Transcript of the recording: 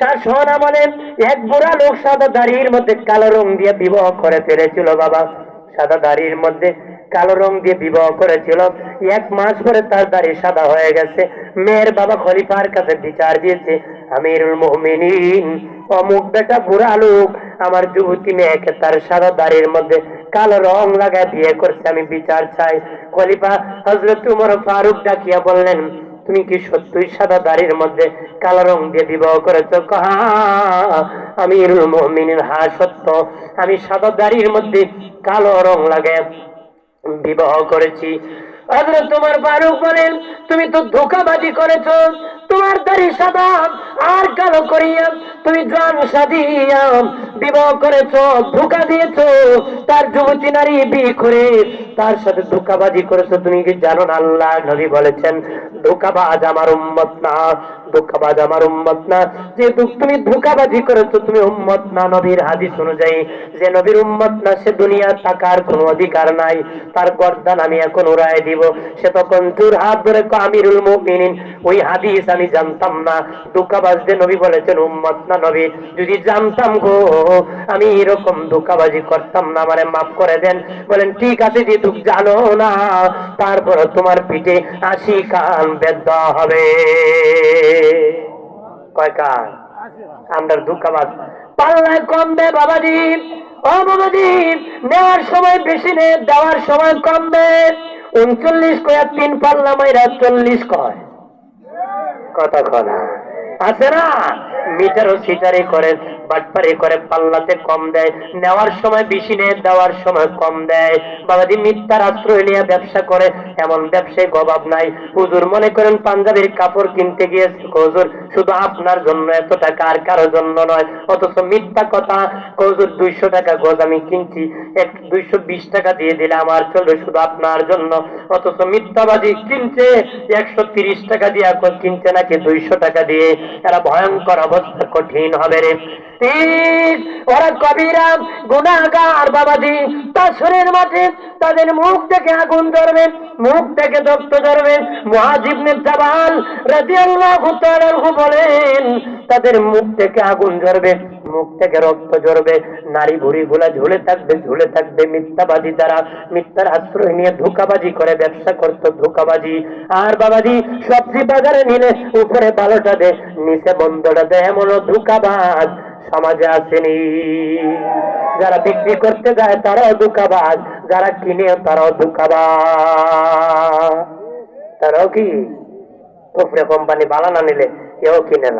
শাসন আমলে এক বুড়া লোক সাদা দাড়ির মধ্যে কালো রং দিয়ে বিবাহ করে ফেলেছিল। বাবা, সাদা দাড়ির মধ্যে কালো রং দিয়ে বিবাহ করেছিল। 1 মাস পরে তার দাড়ি সাদা হয়ে গেছে। মেয়ের বাবা খলিফার কাছে বিচার দিয়েছে, আমিরুল মুমিনিন, অমুক বেটা বুড়া লোক আমার যুবতী মেয়েকে তার সাদা দাড়ির মধ্যে কালো রং লাগায় বিয়ে করছে, আমি বিচার চাই। খলিফা হযরত উমর ফারুক ডাকিয়া বললেন, তুমি কি সত্যই সাদা দাড়ির মধ্যে কালো রং দিয়ে বিবাহ করেছো? আমিরুল মুমিনিন, হ্যাঁ সত্য, আমি সাদা দাড়ির মধ্যে কালো রং লাগায় বিবাহ করেছি। হযরত উমর ফারুক বলেন, তুমি তো ধোঁকাবাজি করেছো, তোমার দাড়ি সাদা আর কালো করিয়া তুমি জান সাদিয়া বিবাহ করেছো, ধোঁকা দিয়েছো, তার যুবতী নারী বিয়ে করে তার সাথে ধোঁকাবাজি করেছো। তুমি কি জানো না আল্লাহ নবী বলেছেন, ধোঁকাবাজ আমার উম্মত না, ধোঁকাবাজ আমার উম্মত না। যেহেতু তুমি ধোঁকাবাজি করেছো, তুমি উম্মত না। নবীর হাদিস অনুযায়ী যে নবীর উম্মত না, সে দুনিয়ার থাকার কোনো অধিকার নাই, তার গর্দান আমি এখন উড়াই দিব। সে তখন জোর হাত ধরে আমিরুল মুমিনিন, ওই হাদিস আমি জানতাম না, ধোঁকাবাজ যে নবী বলেছেন উম্মত না। নবী, যদি জানতাম গো আমি এরকম ধোঁকাবাজি করতাম না, আমারে মাফ করে দেন। বলেন ঠিক আছে, যেহেতু জানো না, তারপর তোমার পিঠে 80 কান বেদ হবে। কয় কান? আমরা ধোঁকাবাজ পাল্লায় কমবে বাবাজি, ও বাবাজি, নেওয়ার সময় বেশি নে, দেওয়ার সময় কমবে। 39 কয়া 3 পাল্লা মাইরা 40 কয়, কথা কনা আছে না? মিটারও সিটারি করে, বাটপারি করে, পাল্লাতে কম দেয়, নেওয়ার সময় বেশি নেয়, দেওয়ার সময় কম দেয়। বাবাজি মিথ্যার আশ্রয় নিয়ে ব্যবসা করে, এমন ব্যবসায় অভাব নাই। হুজুর মনে করেন পাঞ্জাবির কাপড় কিনতে গিয়েছে, হুজুর শুধু আপনার জন্য এত টাকা, আর কারো জন্য নয়, অথচ মিথ্যা কথা। হুজুর 200 টাকা গজ আমি কিনছি, 220 টাকা দিয়ে দিলে আমার চলবে, শুধু আপনার জন্য। অথচ মিথ্যাবাদী কিনছে 130 টাকা দিয়ে, কিনছে নাকি 200 টাকা দিয়ে। এরা ভয়ঙ্কর অবস্থা, কঠিন হবে রে। ওরা কবিরা গুনাহগার বাবাজি, তাসরের মাঠে তাদের মুখ থেকে আগুন জ্বলবে, মুখ থেকে রক্ত জ্বলবে। মুআয ইবনে জাবাল রাদিয়াল্লাহু তাআলা বলেন, তাদের মুখ থেকে আগুন জ্বলবে, মুখ থেকে রক্ত ঝরবে, নারী ভুড়ি গুলা ঝুলে থাকবে, ঝুলে থাকবে। মিথ্যাবাদী যারা মিথ্যার আশ্রয় নিয়ে ধোঁকাবাজি করে ব্যবসা করতো, ধোঁকাবাজি। আর বাবাজি সবজি বাজারে নিলে উপরে ভালোটা দে, নিচে বন্ধটা দে, এমনও ধোঁকাবাজ সমাজে আসেনি। যারা বিক্রি করতে যায় তারাও ধোঁকাবাজ, যারা কিনে তারাও ধোঁকাবাজ। তারাও কি কোম্পানি ভালো না নিলে কেউ কিনে না।